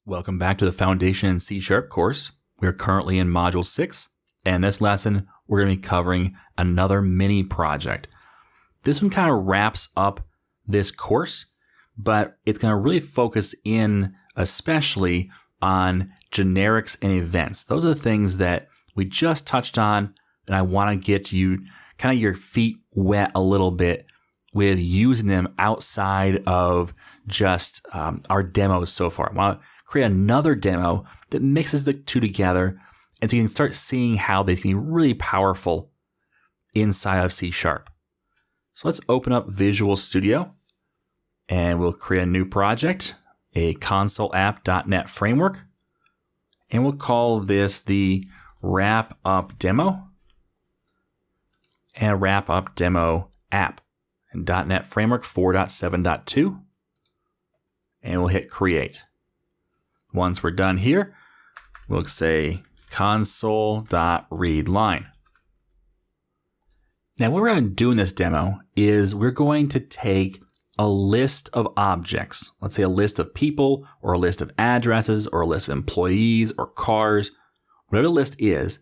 Welcome back to the Foundation in C# course. We're currently in Module 6, and this lesson we're going to be covering another mini project. This one kind of wraps up this course, but it's going to really focus in especially on generics and events. Those are the things that we just touched on, and I want to get you kind of your feet wet a little bit with using them outside of just our demos so far. I want to create another demo that mixes the two together, and so you can start seeing how they can be really powerful inside of C#. So let's open up Visual Studio, and we'll create a new project, a console app.NET framework, and we'll call this the wrap up demo and wrap up demo app and .NET framework 4.7.2, and we'll hit create. Once we're done here, we'll say console.readline. Now, what we're going to do in this demo is we're going to take a list of objects. Let's say a list of people, or a list of addresses, or a list of employees, or cars, whatever the list is.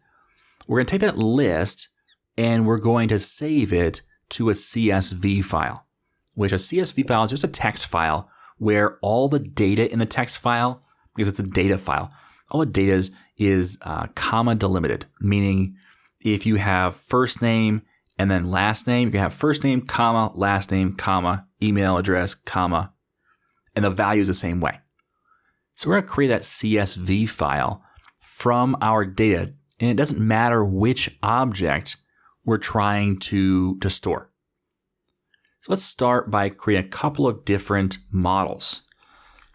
We're going to take that list and we're going to save it to a CSV file, which a CSV file is just a text file where all the data in the text file, because it's a data file, all the data is comma delimited, meaning if you have first name and then last name, you can have first name, comma, last name, comma, email address, comma, and the value is the same way. So we're going to create that CSV file from our data, and it doesn't matter which object we're trying to store. So let's start by creating a couple of different models.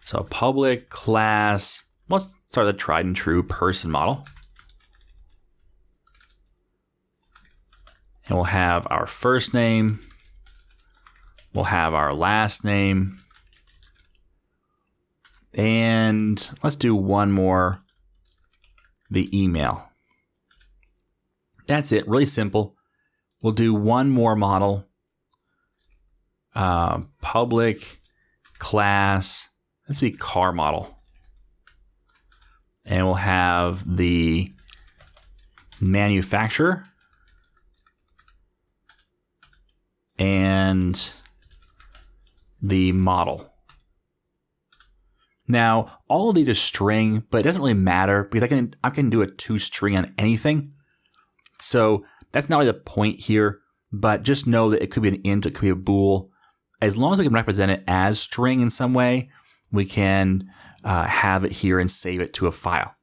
So public, class, let's start the tried and true person model. And we'll have our first name, we'll have our last name, and let's do one more, the email. That's it, really simple. We'll do one more model, public, class, let's be car model. And we'll have the manufacturer and the model. Now, all of these are string, but it doesn't really matter because I can do a toString on anything. So that's not really the point here, but just know that it could be an int, it could be a bool. As long as we can represent it as string in some way, we can have it here and save it to a file.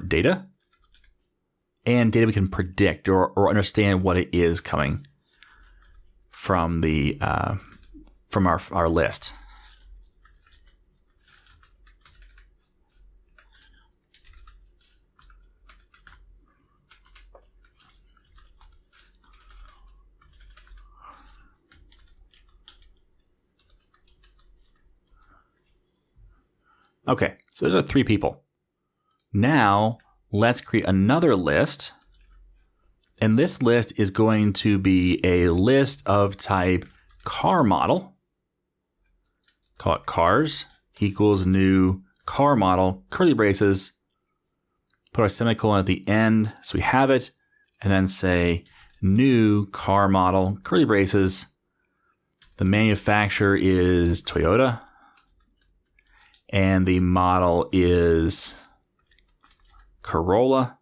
Data, and data we can predict or understand what it is coming from the from our list. Okay, so those are 3 people. Now, let's create another list, and this list is going to be a list of type car model. Call it cars equals new car model, curly braces, put our semicolon at the end so we have it, and then say new car model, curly braces. The manufacturer is Toyota, and the model is Corolla.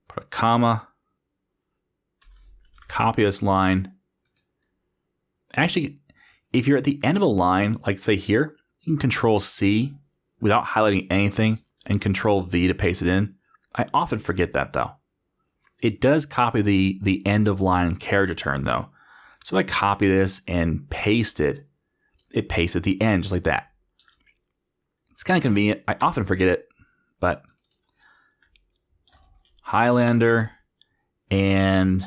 Put a comma, copy this line. Actually, if you're at the end of a line, like say here, you can Control C without highlighting anything and Control V to paste it in. I often forget that though. It does copy the end of line character turn though. So if I copy this and paste it, it pastes at the end just like that. It's kind of convenient. I often forget it, but Highlander and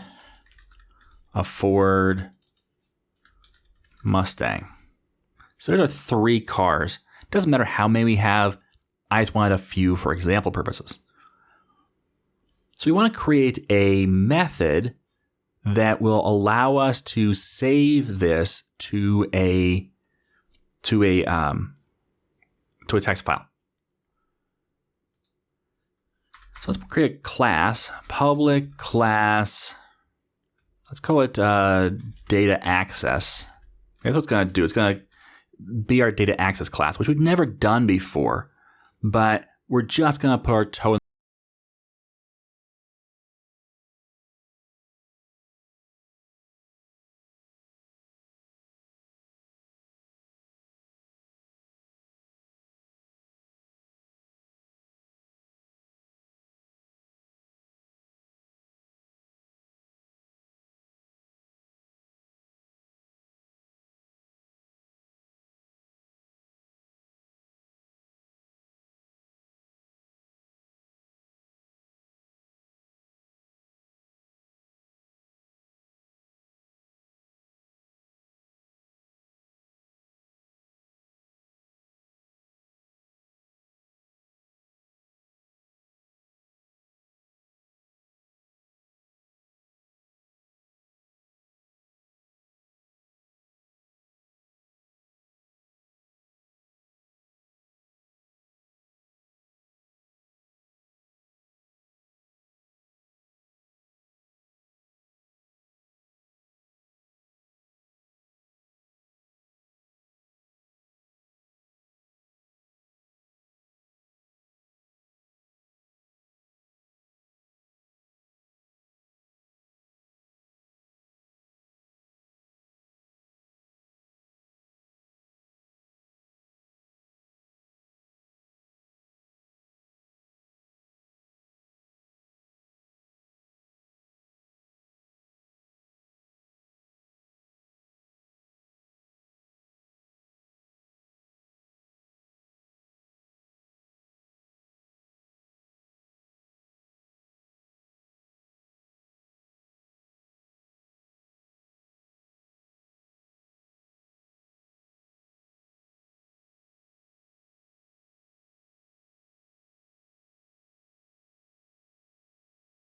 a Ford Mustang. So there's our 3 cars. Doesn't matter how many we have. I just wanted a few for example purposes. So we want to create a method that will allow us to save this to a text file. So let's create a class, public class. Let's call it data access. That's what it's going to do. It's going to be our data access class, which we've never done before, but we're just going to put our toe in.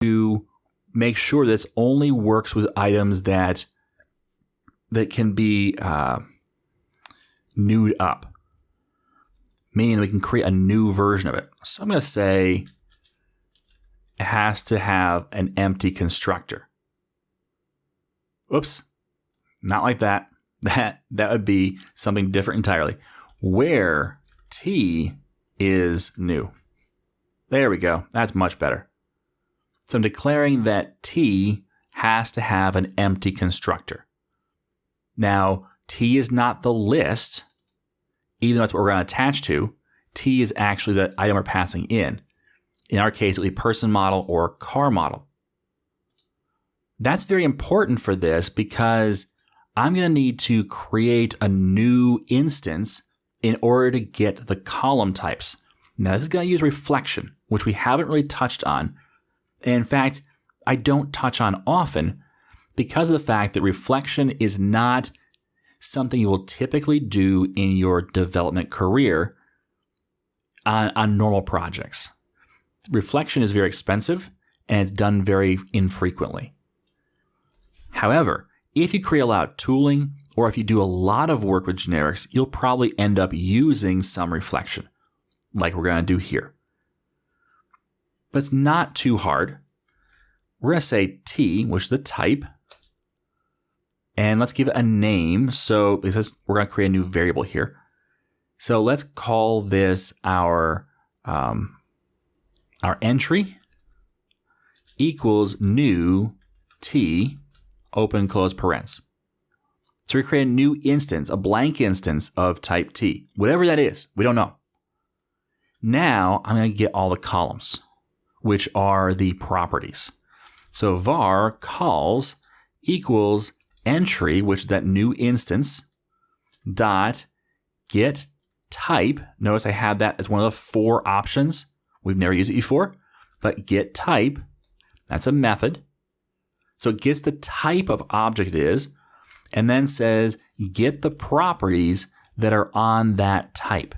To make sure this only works with items that can be newed up, meaning we can create a new version of it. So I'm going to say it has to have an empty constructor. Oops, not like that. That would be something different entirely. Where T is new. There we go. That's much better. So I'm declaring that T has to have an empty constructor. Now, T is not the list, even though that's what we're going to attach to. T is actually the item we're passing in. In our case, it would be person model or car model. That's very important for this because I'm going to need to create a new instance in order to get the column types. Now, this is going to use reflection, which we haven't really touched on. And in fact, I don't touch on often because of the fact that reflection is not something you will typically do in your development career on normal projects. Reflection is very expensive and it's done very infrequently. However, if you create a lot of tooling or if you do a lot of work with generics, you'll probably end up using some reflection. like we're going to do here. But it's not too hard. We're going to say T, which is the type. And let's give it a name. So it says we're going to create a new variable here. So let's call this our entry equals new T, open, close parens. So we create a new instance, a blank instance of type T, whatever that is. We don't know. Now I'm going to get all the columns, which are the properties. So var calls equals entry, which is that new instance, dot get type. Notice I have that as one of the 4 options. We've never used it before, but get type, that's a method. So it gets the type of object it is, and then says get the properties that are on that type.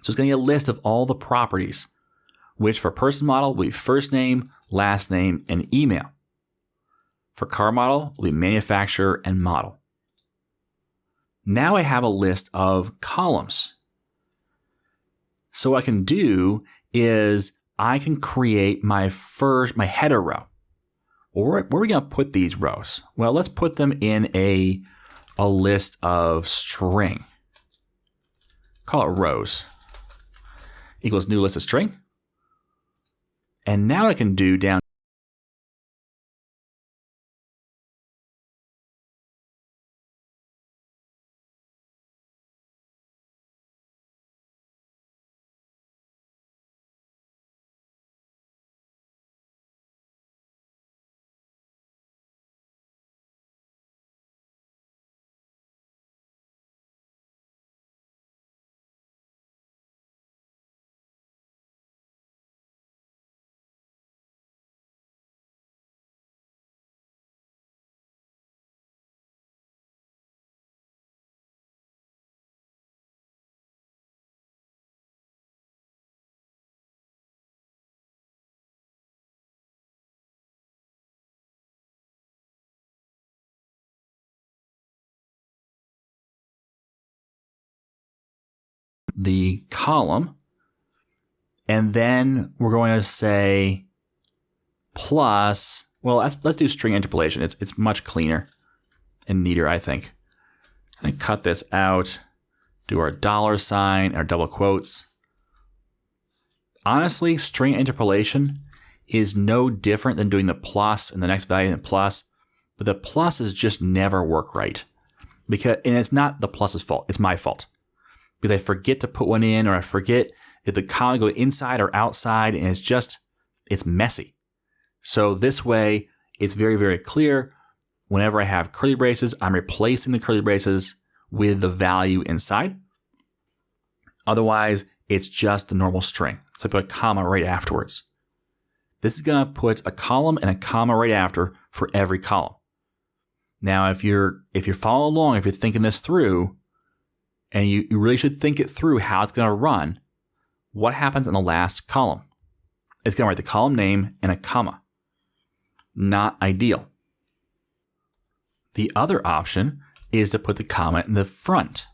So it's going to get a list of all the properties, which for person model will be first name, last name, and email. For car model will be manufacturer and model. Now I have a list of columns. So what I can do is I can create my header row. Where are we going to put these rows? Well, let's put them in a list of string. Call it rows. Equals new list of string. And now I can do down the column, and then we're going to say plus, well, let's do string interpolation. It's much cleaner and neater, I think. And cut this out, do our $sign, our double quotes. Honestly, string interpolation is no different than doing the plus and the next value and plus, but the pluses just never work right. And it's not the plus's fault, it's my fault. Because I forget to put one in, or I forget if the column goes inside or outside, and it's messy. So this way, it's very, very clear. Whenever I have curly braces, I'm replacing the curly braces with the value inside. Otherwise, it's just a normal string. So I put a comma right afterwards. This is going to put a column and a comma right after for every column. Now, if you're following along, if you're thinking this through, and you really should think it through how it's going to run, what happens in the last column? It's going to write the column name and a comma. Not ideal. The other option is to put the comma in the front.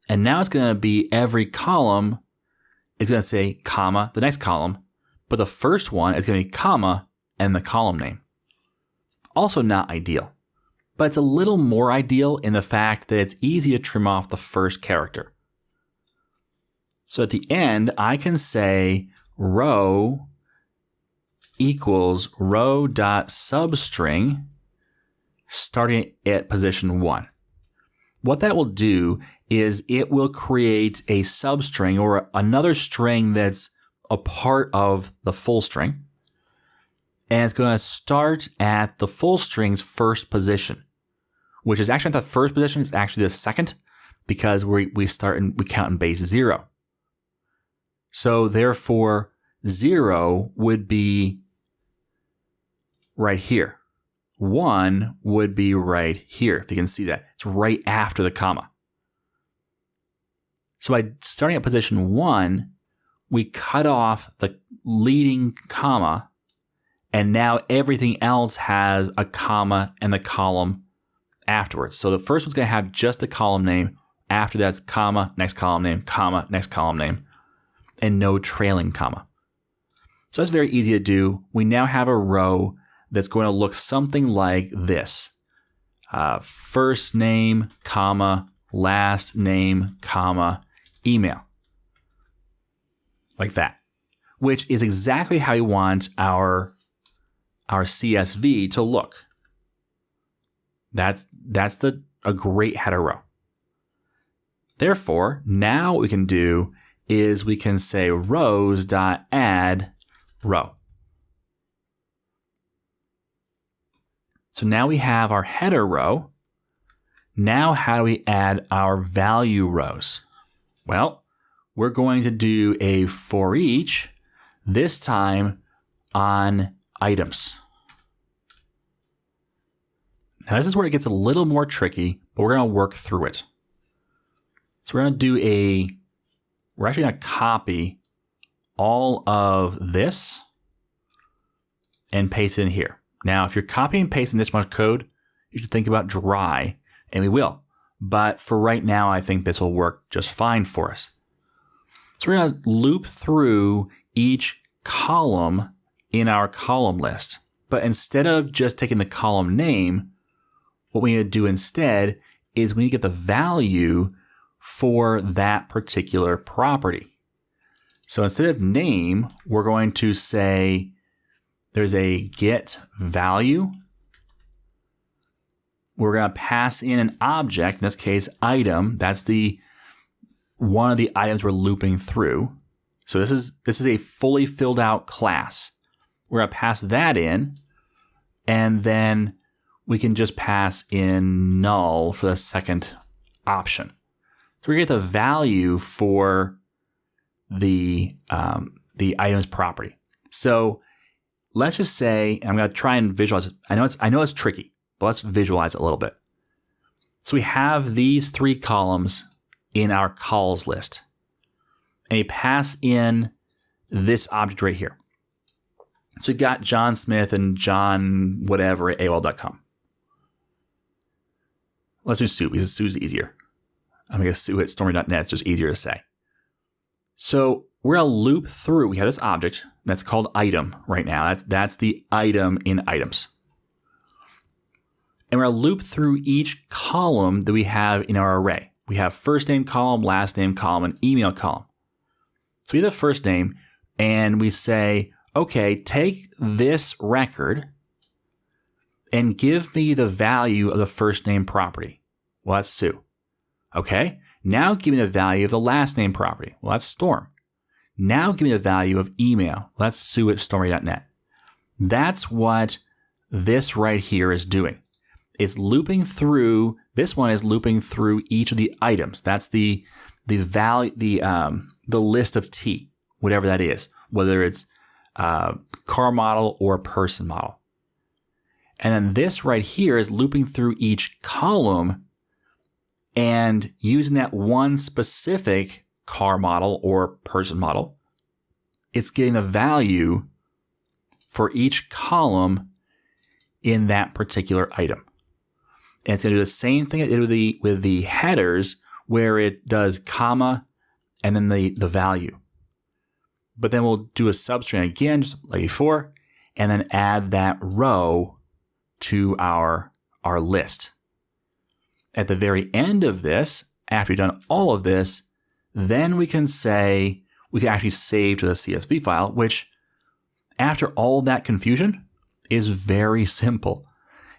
And now it's going to be every column is going to say comma, the next column, but the first one is going to be comma and the column name. Also not ideal. But it's a little more ideal in the fact that it's easy to trim off the first character. So at the end, I can say row equals row.substring starting at position 1. What that will do is it will create a substring or another string that's a part of the full string. And it's going to start at the full string's first position, which is actually not the first position, it's actually the second, because we count in base 0. So therefore, 0 would be right here. 1 would be right here, if you can see that. It's right after the comma. So by starting at position 1, we cut off the leading comma, and now everything else has a comma and the column afterwards. So the first one's going to have just the column name after that's comma, next column name, comma, next column name, and no trailing comma. So that's very easy to do. We now have a row that's going to look something like this. First name, comma, last name, comma, email. Like that, which is exactly how you want our CSV to look. That's a great header row. Therefore, now what we can do is we can say rows.add row. So now we have our header row. Now how do we add our value rows? Well, we're going to do a for each, this time on items. Now this is where it gets a little more tricky, but we're going to work through it. So we're actually going to copy all of this and paste it in here. Now, if you're copying and pasting this much code, you should think about dry, and we will. But for right now, I think this will work just fine for us. So we're going to loop through each column in our column list. But instead of just taking the column name, what we need to do instead is we need to get the value for that particular property. So instead of name, we're going to say there's a get value. We're going to pass in an object, in this case, item. That's one of the items we're looping through. So this is a fully filled out class. We're going to pass that in, and then we can just pass in null for the second option. So we get the value for the item's property. So let's just say, and I'm going to try and visualize it. I know it's tricky, but let's visualize it a little bit. So we have these three columns in our calls list, and you pass in this object right here. So you got John Smith and John whatever at AOL.com. Let's do Sue, because Sue's easier. I'm going to Sue at Stormy.net. It's just easier to say. So we're going to loop through. We have this object that's called item right now. That's the item in items. And we're going to loop through each column that we have in our array. We have first name column, last name column, and email column. So we have the first name, and we say, okay, take this record and give me the value of the first name property. Well, that's Sue. Okay, now give me the value of the last name property. Well, that's Storm. Now give me the value of email. Well, that's Sue at Stormy.net. That's what this right here is doing. It's looping through, this one is looping through each of the items. That's the value, the list of T, whatever that is, whether it's car model or person model. And then this right here is looping through each column and using that one specific car model or person model. It's getting the value for each column in that particular item. And it's going to do the same thing it did with the headers, where it does comma and then the value. But then we'll do a substring again, just like before, and then add that row to our list. At the very end of this, after we've done all of this, then we can say, we can actually save to the CSV file, which after all that confusion is very simple.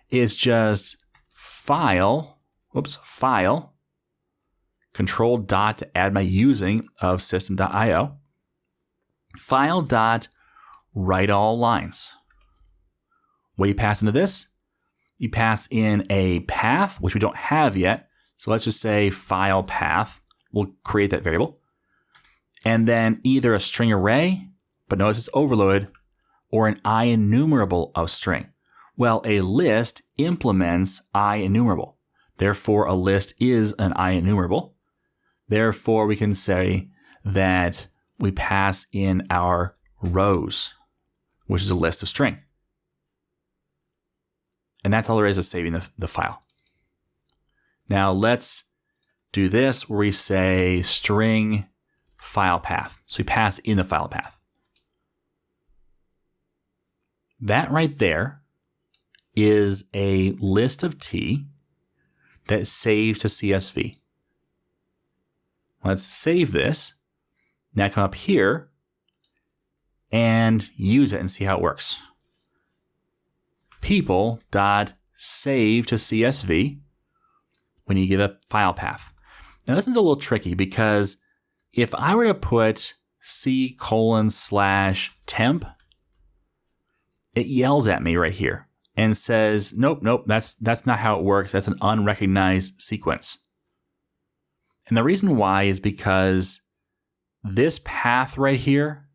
It's just file, control dot to add my using of system.io, file dot write all lines. What do you pass into this? You pass in a path, which we don't have yet. So let's just say file path. We'll create that variable. And then either a string array, but notice it's overloaded, or an IEnumerable of string. Well, a list implements IEnumerable. Therefore, a list is an IEnumerable. Therefore, we can say that we pass in our rows, which is a list of string. And that's all there is to saving the file. Now let's do this where we say string file path. So we pass in the file path. That right there is a list of T that's saved to CSV. Let's save this. Now come up here and use it and see how it works. People.save to CSV when you give a file path. Now this is a little tricky because if I were to put C:/temp, it yells at me right here and says, nope, that's not how it works. That's an unrecognized sequence. And the reason why is because this path right here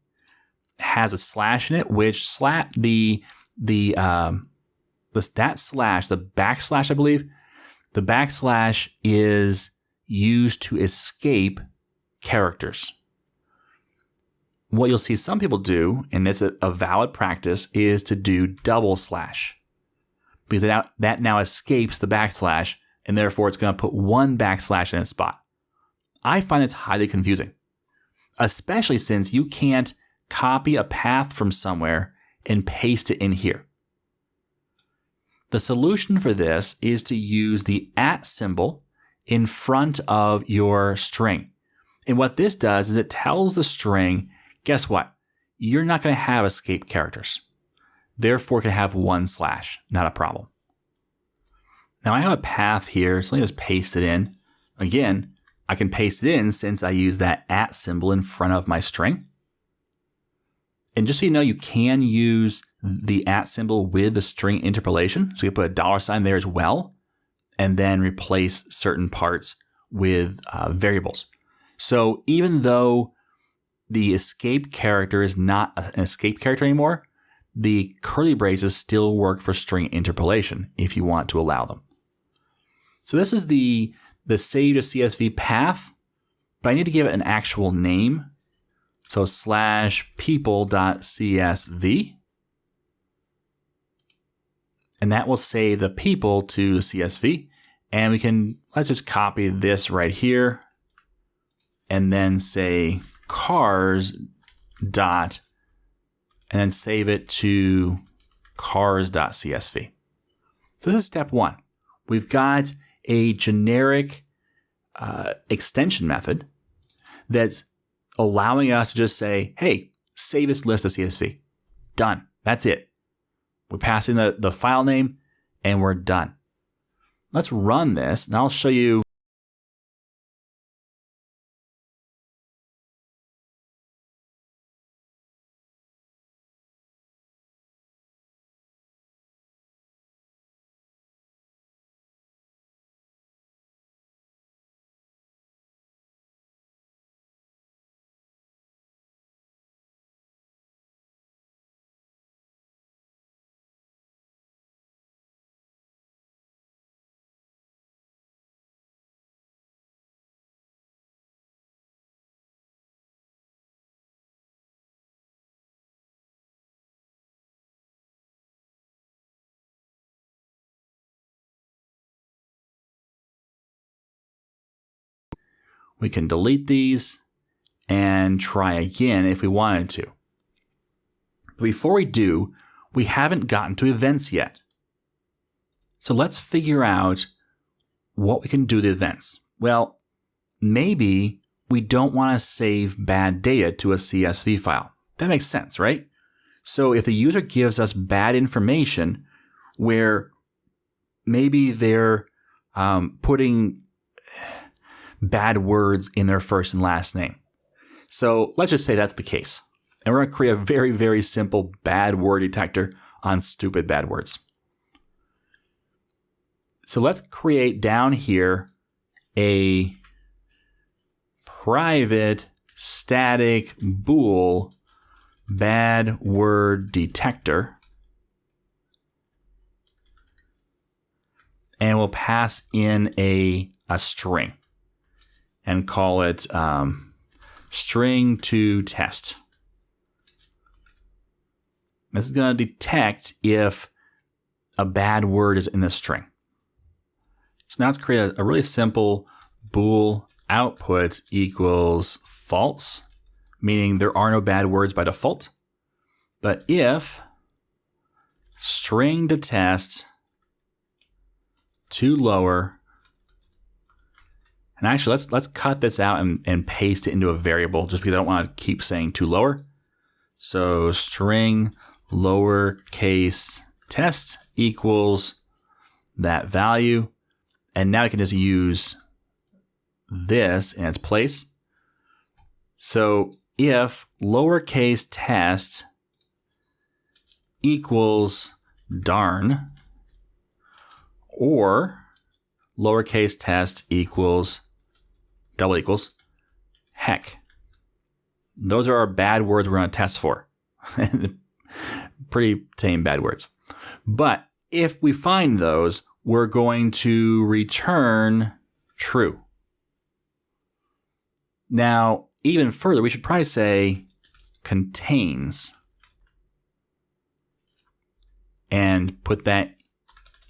has a slash in it, which the backslash, I believe, the backslash is used to escape characters. What you'll see some people do, and it's a valid practice, is to do double slash. Because that now escapes the backslash, and therefore it's going to put one backslash in its spot. I find it's highly confusing, especially since you can't copy a path from somewhere and paste it in here. The solution for this is to use the @ symbol in front of your string. And what this does is it tells the string, guess what? You're not going to have escape characters. Therefore, it can have one slash, not a problem. Now I have a path here, so let me just paste it in. Again, I can paste it in since I use that @ symbol in front of my string. And just so you know, you can use the @ symbol with the string interpolation. So you put a $sign there as well, and then replace certain parts with variables. So even though the escape character is not an escape character anymore, the curly braces still work for string interpolation if you want to allow them. So this is the save to CSV path, but I need to give it an actual name. So /people.csv. And that will save the people to the CSV. And let's just copy this right here and then say cars dot, and then save it to cars.csv. So this is step one. We've got a generic extension method that's allowing us to just say, hey, save this list of CSV. Done. That's it. We pass in the file name and we're done. Let's run this and I'll show you. We can delete these and try again if we wanted to. But before we do, we haven't gotten to events yet. So let's figure out what we can do with events. Well, maybe we don't want to save bad data to a CSV file. That makes sense, right? So if the user gives us bad information where maybe they're putting bad words in their first and last name. So let's just say that's the case. And we're going to create a very, very simple bad word detector on stupid bad words. So let's create down here a private static bool bad word detector. And we'll pass in a string and call it string to test. This is going to detect if a bad word is in the string. So now let's create a really simple bool output equals false, meaning there are no bad words by default. But if string to test to lower, and actually let's cut this out and paste it into a variable just because I don't want to keep saying to lower. So string lowercase test equals that value. And now I can just use this in its place. So if lowercase test equals darn, or lowercase test equals double equals heck. Those are our bad words we're going to test for. Pretty tame bad words. But if we find those, we're going to return true. Now, even further, we should probably say contains and put that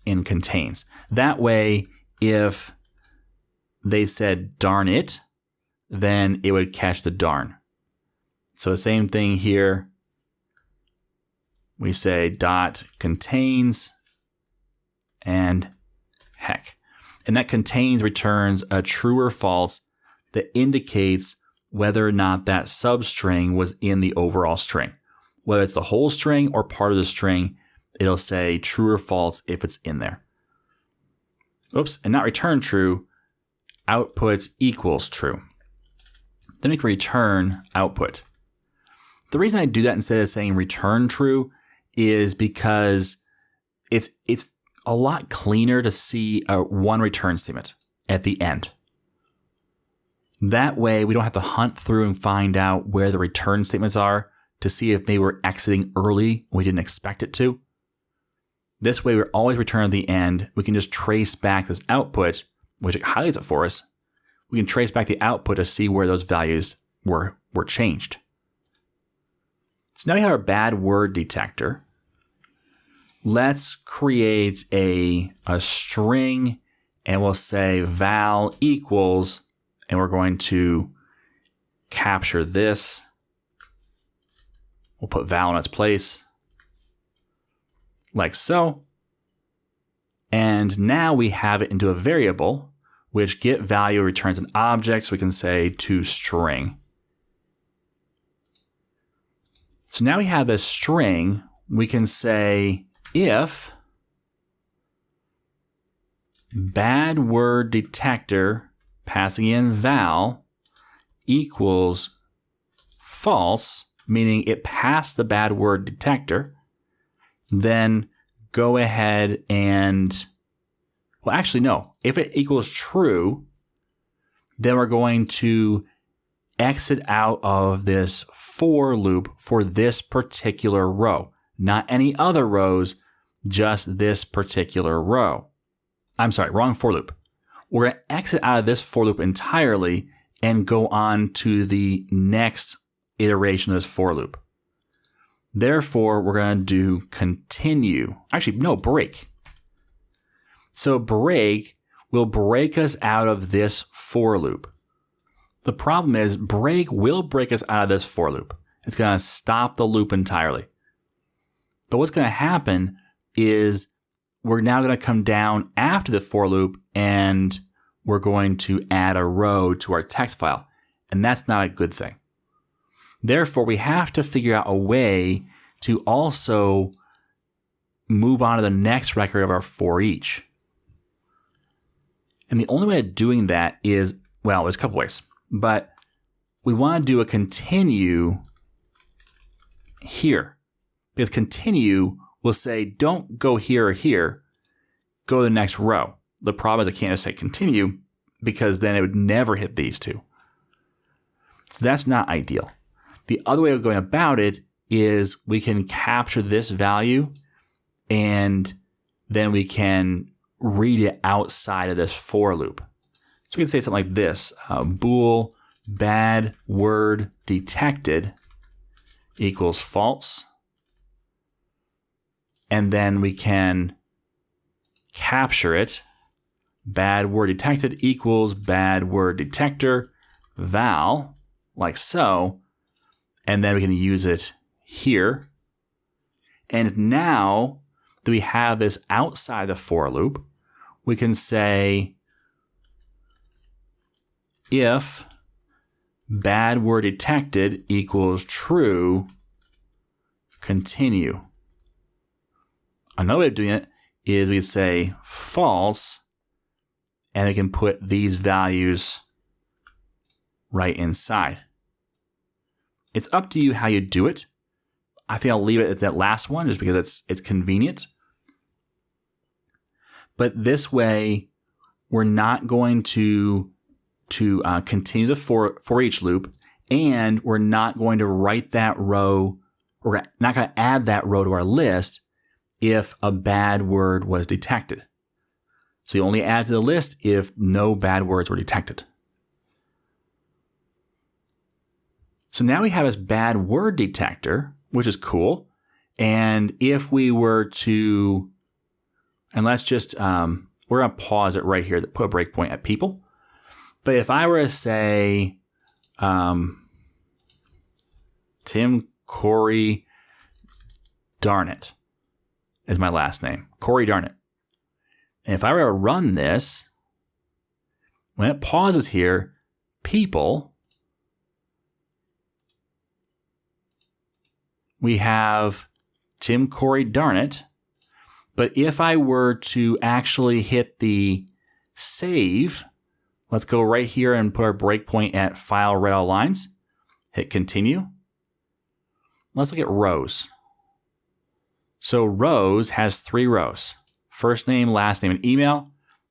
in contains. That way, if they said darn it, then it would catch the darn. So the same thing here. We say dot contains and heck. And that contains returns a true or false that indicates whether or not that substring was in the overall string. Whether it's the whole string or part of the string, it'll say true or false if it's in there. Oops, and not return true, output equals true. Then we can return output. The reason I do that instead of saying return true is because it's a lot cleaner to see one return statement at the end. That way, we don't have to hunt through and find out where the return statements are to see if they were exiting early when we didn't expect it to. This way, we're always returning at the end. We can just trace back this output, which it highlights it for us. We can trace back the output to see where those values were changed. So now we have our bad word detector. Let's create a string and we'll say val equals, and we're going to capture this. We'll put val in its place like so. And now we have it into a variable, which get value returns an object. So we can say to string. So now we have this string. We can say if bad word detector passing in val equals false, meaning it passed the bad word detector, then go ahead and, well, actually, no. If it equals true, then we're going to exit out of this for loop for this particular row. Not any other rows, just this particular row. I'm sorry, wrong for loop. We're going to exit out of this for loop entirely and go on to the next iteration of this for loop. Therefore, we're going to do continue. Actually, no, break. So break will break us out of this for loop. The problem is break will break us out of this for loop. It's going to stop the loop entirely. But what's going to happen is we're now going to come down after the for loop and we're going to add a row to our text file. And that's not a good thing. Therefore, we have to figure out a way to also move on to the next record of our for each. And the only way of doing that is, well, there's a couple ways, but we want to do a continue here. Because continue will say, don't go here or here, go to the next row. The problem is I can't just say continue because then it would never hit these two. So that's not ideal. The other way of going about it is we can capture this value and then we can read it outside of this for loop. So we can say something like this, bool bad word detected equals false. And then we can capture it bad word detected equals bad word detector val, like so. And then we can use it here. And now that we have this outside the for loop, we can say if bad word detected equals true, continue. Another way of doing it is we say false, and we can put these values right inside. It's up to you how you do it. I think I'll leave it at that last one just because it's convenient. But this way, we're not going to continue the for each loop, and we're not going to write that row, we're not going to add that row to our list if a bad word was detected. So you only add to the list if no bad words were detected. So now we have this bad word detector, which is cool. And if we were to, and let's just, we're going to pause it right here to put a breakpoint at people. But if I were to say, Tim Corey Darnett is my last name, Corey Darnett. And if I were to run this, when it pauses here, people, we have Tim Corey Darnett. But if I were to actually hit the save, let's go right here and put our breakpoint at file read all lines. Hit continue. Let's look at rows. So rows has 3 rows. First name, last name, and email,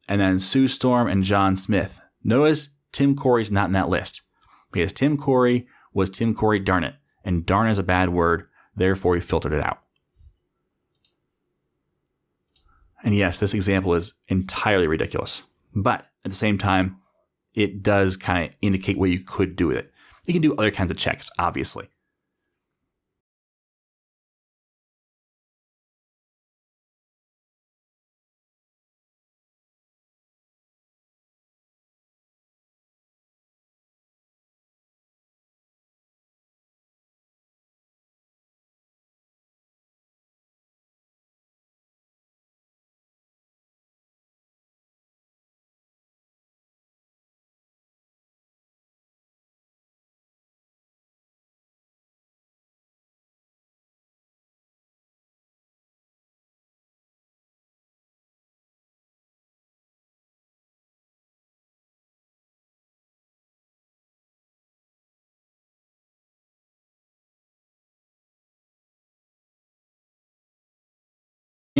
and then Sue Storm and John Smith. Notice Tim Corey's not in that list because Tim Corey was Tim Corey Darnett, and darn is a bad word, therefore we filtered it out. And yes, this example is entirely ridiculous, but at the same time, it does kind of indicate what you could do with it. You can do other kinds of checks, obviously.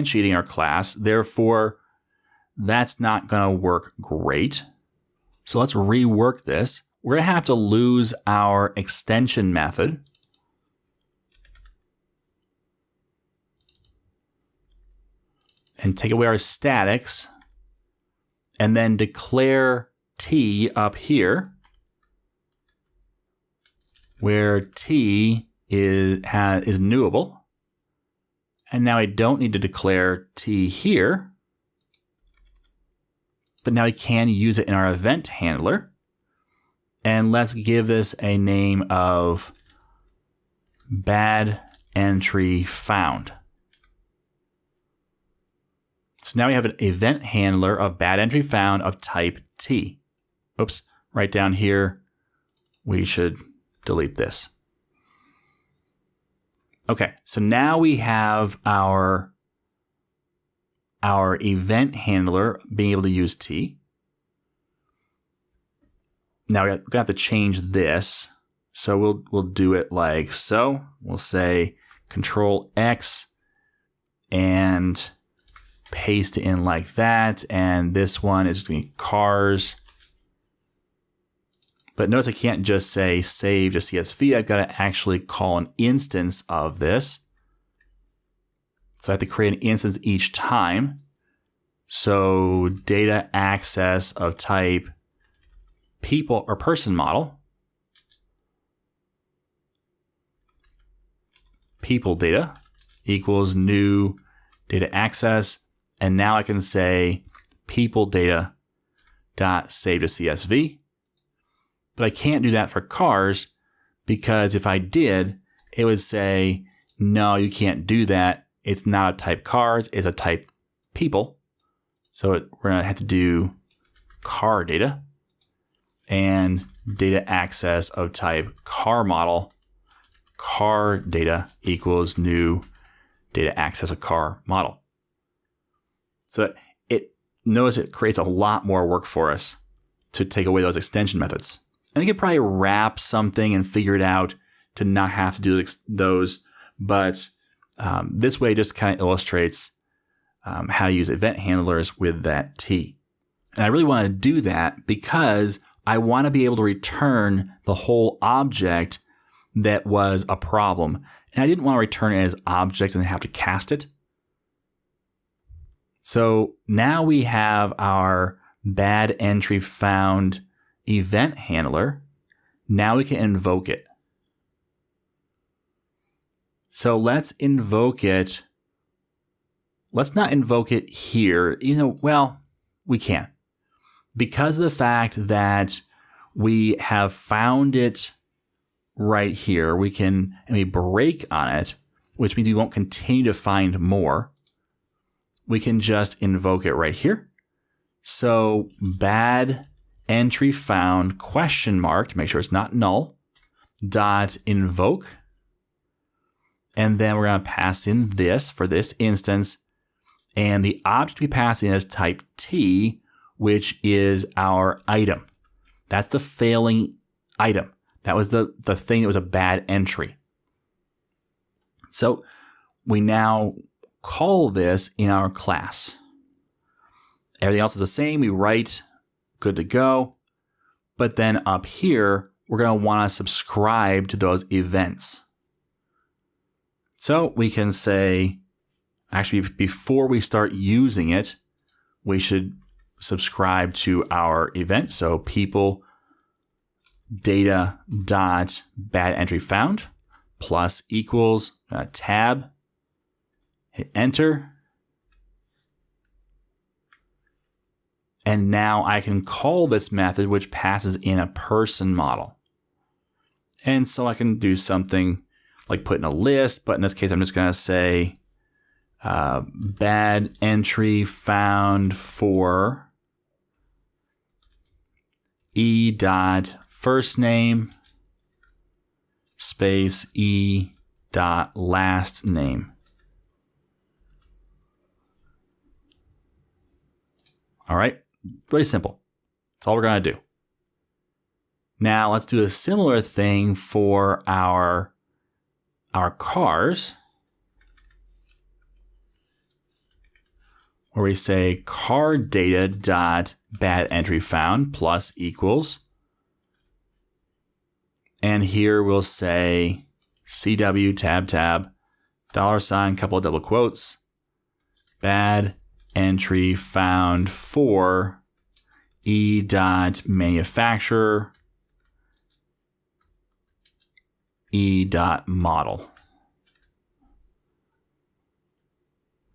Cheating our class, therefore that's not going to work great. So let's rework this. We're going to have to lose our extension method. And take away our statics. And then declare T up here, where T is newable. And now I don't need to declare T here, but now I can use it in our event handler. And let's give this a name of bad entry found. So now we have an event handler of bad entry found of type T. Oops, right down here, we should delete this. Okay, so now we have our event handler being able to use T. Now we're gonna have to change this. So we'll do it like so. We'll say Control X and paste it in like that. And this one is going to be cars. But notice I can't just say save to CSV. I've got to actually call an instance of this. So I have to create an instance each time. So data access of type people or person model. People data equals new data access. And now I can say people data dot save to CSV. But I can't do that for cars because if I did, it would say, no, you can't do that. It's not a type cars, it's a type people. So we're going to have to do car data and data access of type car model. Car data equals new data access of car model. So notice it creates a lot more work for us to take away those extension methods. And you could probably wrap something and figure it out to not have to do those. But this way just kind of illustrates how to use event handlers with that T. And I really want to do that because I want to be able to return the whole object that was a problem. And I didn't want to return it as object and have to cast it. So now we have our bad entry found event handler. Now we can invoke it. So let's invoke it. Let's not invoke it here. Well, we can. Because of the fact that we have found it right here, we break on it, which means we won't continue to find more. We can just invoke it right here. So bad entry found question mark to make sure it's not null dot invoke. And then we're going to pass in this for this instance. And the object we pass in is type T, which is our item. That's the failing item. That was the thing that was a bad entry. So we now call this in our class. Everything else is the same. We write, good to go. But then up here, we're going to want to subscribe to those events. So we can say, actually, before we start using it, we should subscribe to our event. So people data dot bad entry found plus equals tab. Hit enter. And now I can call this method, which passes in a person model. And so I can do something like put in a list, but in this case, I'm just going to say bad entry found for E dot first name space E dot last name. All right, really simple. That's all we're going to do. Now let's do a similar thing for our cars, where we say car data dot bad entry found plus equals. And here we'll say CW tab $, couple of double quotes, bad entry found for E dot manufacturer E dot model.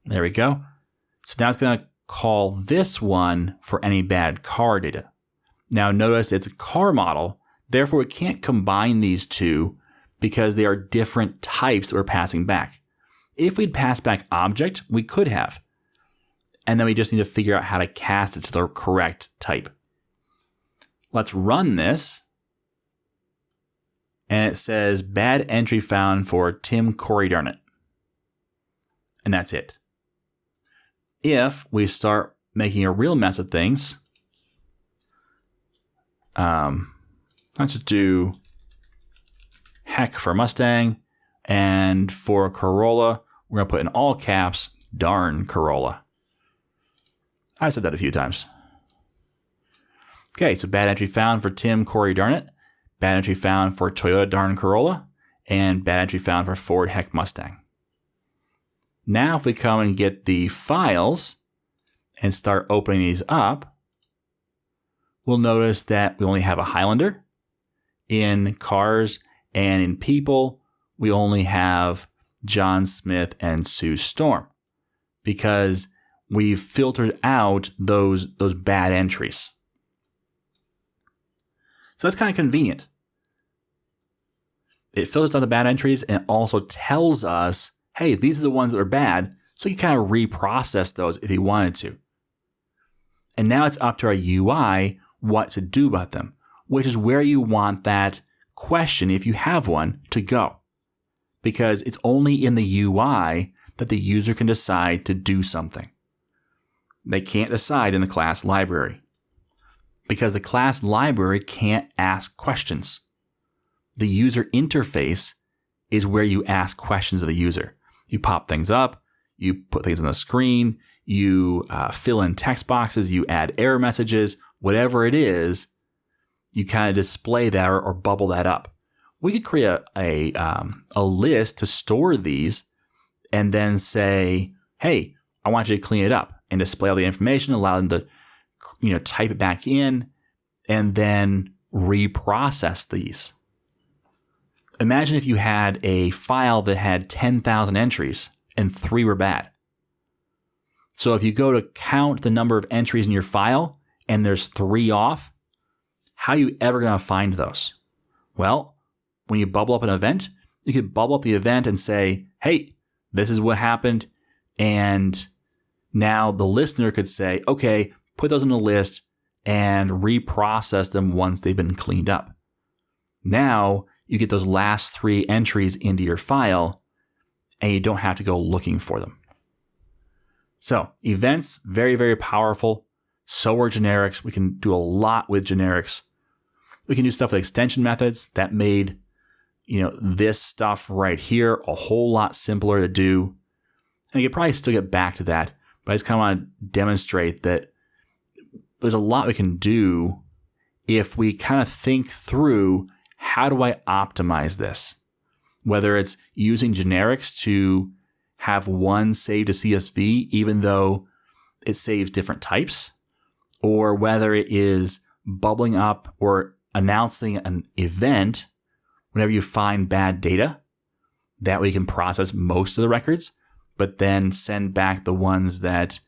There we go. So now it's going to call this one for any bad car data. Now notice it's a car model, therefore we can't combine these two because they are different types that we're passing back. If we'd passed back object, we could have. And then we just need to figure out how to cast it to the correct type. Let's run this. And it says bad entry found for Tim Corey Darnett. And that's it. If we start making a real mess of things, let's just do heck for Mustang. And for Corolla, we're going to put in all caps, darn Corolla. I said that a few times. Okay, so bad entry found for Tim Corey Darnett, bad entry found for Toyota darn Corolla, and bad entry found for Ford heck Mustang. Now if we come and get the files and start opening these up, we'll notice that we only have a Highlander. In cars and in people, we only have John Smith and Sue Storm because we've filtered out those bad entries. So that's kind of convenient. It filters out the bad entries and also tells us, hey, these are the ones that are bad. So you can kind of reprocess those if you wanted to. And now it's up to our UI what to do about them, which is where you want that question, if you have one, to go. Because it's only in the UI that the user can decide to do something. They can't decide in the class library. Because the class library can't ask questions. The user interface is where you ask questions of the user. You pop things up, you put things on the screen, you fill in text boxes, you add error messages, whatever it is, you kind of display that or bubble that up. We could create a list to store these and then say, hey, I want you to clean it up and display all the information, allow them to type it back in and then reprocess these. Imagine if you had a file that had 10,000 entries and 3 were bad. So if you go to count the number of entries in your file and there's 3 off, how are you ever going to find those? Well, when you bubble up an event, you could bubble up the event and say, hey, this is what happened. And now the listener could say, okay, put those in the list and reprocess them once they've been cleaned up. Now you get those last 3 entries into your file and you don't have to go looking for them. So events, very, very powerful. So are generics. We can do a lot with generics. We can do stuff with extension methods that made, this stuff right here a whole lot simpler to do. And you could probably still get back to that, but I just kind of want to demonstrate that there's a lot we can do if we kind of think through, how do I optimize this? Whether it's using generics to have one save to CSV, even though it saves different types, or whether it is bubbling up or announcing an event whenever you find bad data. That way you can process most of the records, but then send back the ones that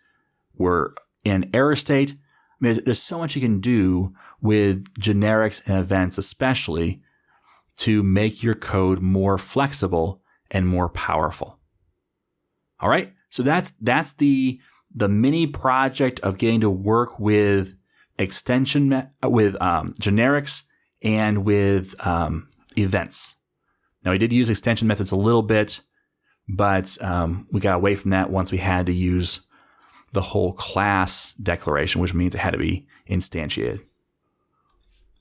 were in error state. I mean, there's so much you can do with generics and events, especially to make your code more flexible and more powerful. All right. So that's the mini project of getting to work with generics and with events. Now, we did use extension methods a little bit, but we got away from that once we had to use the whole class declaration, which means it had to be instantiated.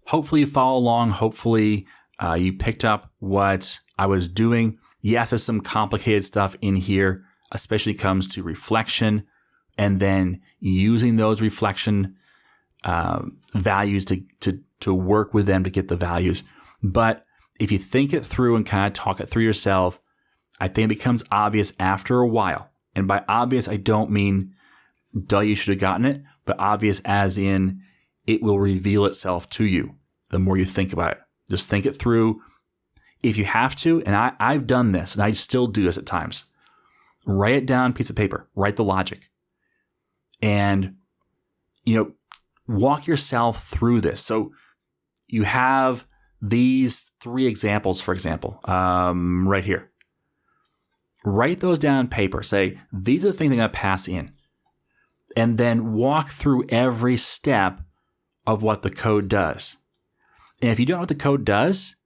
Hopefully you follow along. Hopefully you picked up what I was doing. Yes, there's some complicated stuff in here, especially when it comes to reflection and then using those reflection values to work with them to get the values. But if you think it through and kind of talk it through yourself, I think it becomes obvious after a while. And by obvious, I don't mean, duh, you should have gotten it, but obvious as in it will reveal itself to you the more you think about it. Just think it through. If you have to, and I've done this, and I still do this at times, write it down on a piece of paper, write the logic, and, walk yourself through this. So you have these 3 examples, for example, right here. Write those down on paper. Say, these are the things I'm going to pass in. And then walk through every step of what the code does. And if you don't know what the code does,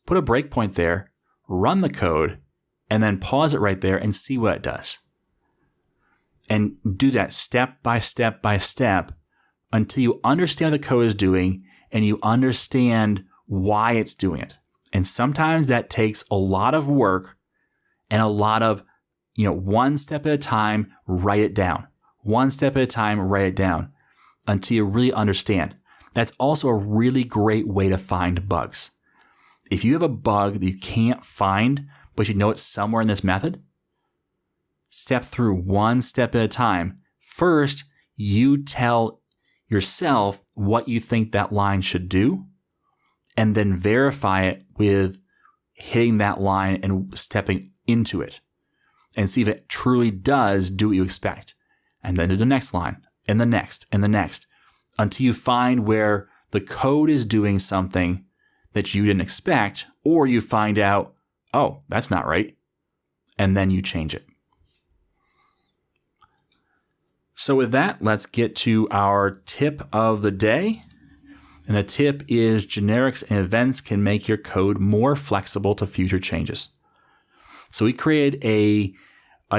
put a breakpoint there, run the code, and then pause it right there and see what it does. And do that step by step by step until you understand what the code is doing and you understand why it's doing it. And sometimes that takes a lot of work and a lot of, one step at a time, write it down. One step at a time, write it down until you really understand. That's also a really great way to find bugs. If you have a bug that you can't find, but you know it's somewhere in this method, step through one step at a time. First, you tell yourself what you think that line should do, and then verify it with hitting that line and stepping into it and see if it truly does do what you expect. And then do the next line and the next and the next until you find where the code is doing something that you didn't expect, or you find out, oh, that's not right, and then you change it. So with that, let's get to our tip of the day. And the tip is generics and events can make your code more flexible to future changes. So we created a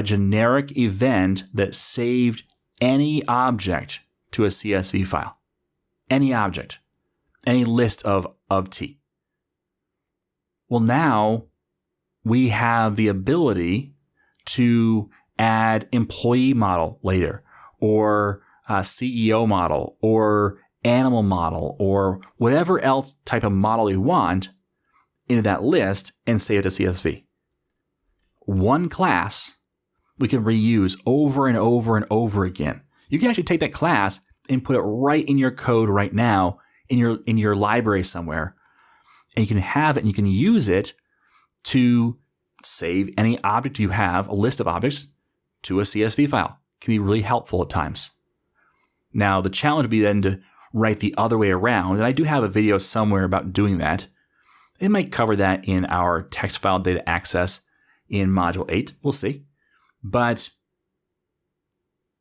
generic event that saved any object to a CSV file. Any object. Any list of T. Well, now we have the ability to add employee model later, or CEO model, or animal model, or whatever else type of model you want into that list and save it to CSV. One class we can reuse over and over and over again. You can actually take that class and put it right in your code right now in your library somewhere, and you can have it and you can use it to save any object you have, a list of objects, to a CSV file. It can be really helpful at times. Now, the challenge would be then to write the other way around, and I do have a video somewhere about doing that. It might cover that in our text file data access in Module 8. We'll see. But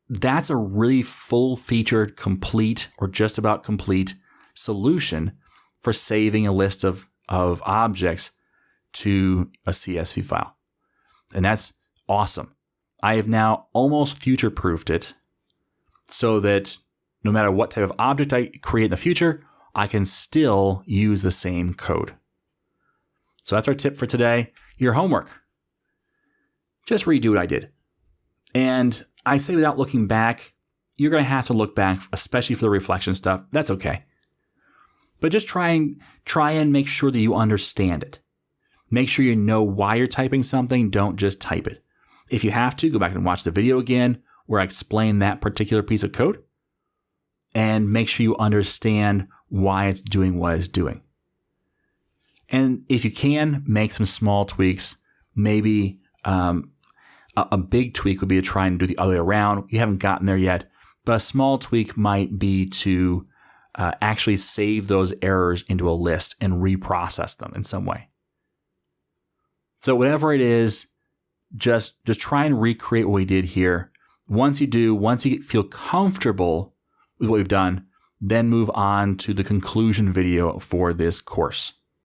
that's a really full-featured, complete, or just about complete solution for saving a list of objects to a CSV file. And that's awesome. I have now almost future-proofed it so that no matter what type of object I create in the future, I can still use the same code. So that's our tip for today. Your homework. Just redo what I did. And I say without looking back, you're going to have to look back, especially for the reflection stuff. That's okay. But just try and make sure that you understand it. Make sure you know why you're typing something. Don't just type it. If you have to, go back and watch the video again where I explain that particular piece of code. And make sure you understand why it's doing what it's doing. And if you can, make some small tweaks. Maybe a big tweak would be to try and do the other way around. You haven't gotten there yet, but a small tweak might be to actually save those errors into a list and reprocess them in some way. So whatever it is, just try and recreate what we did here. Once you feel comfortable with what we've done, then move on to the conclusion video for this course.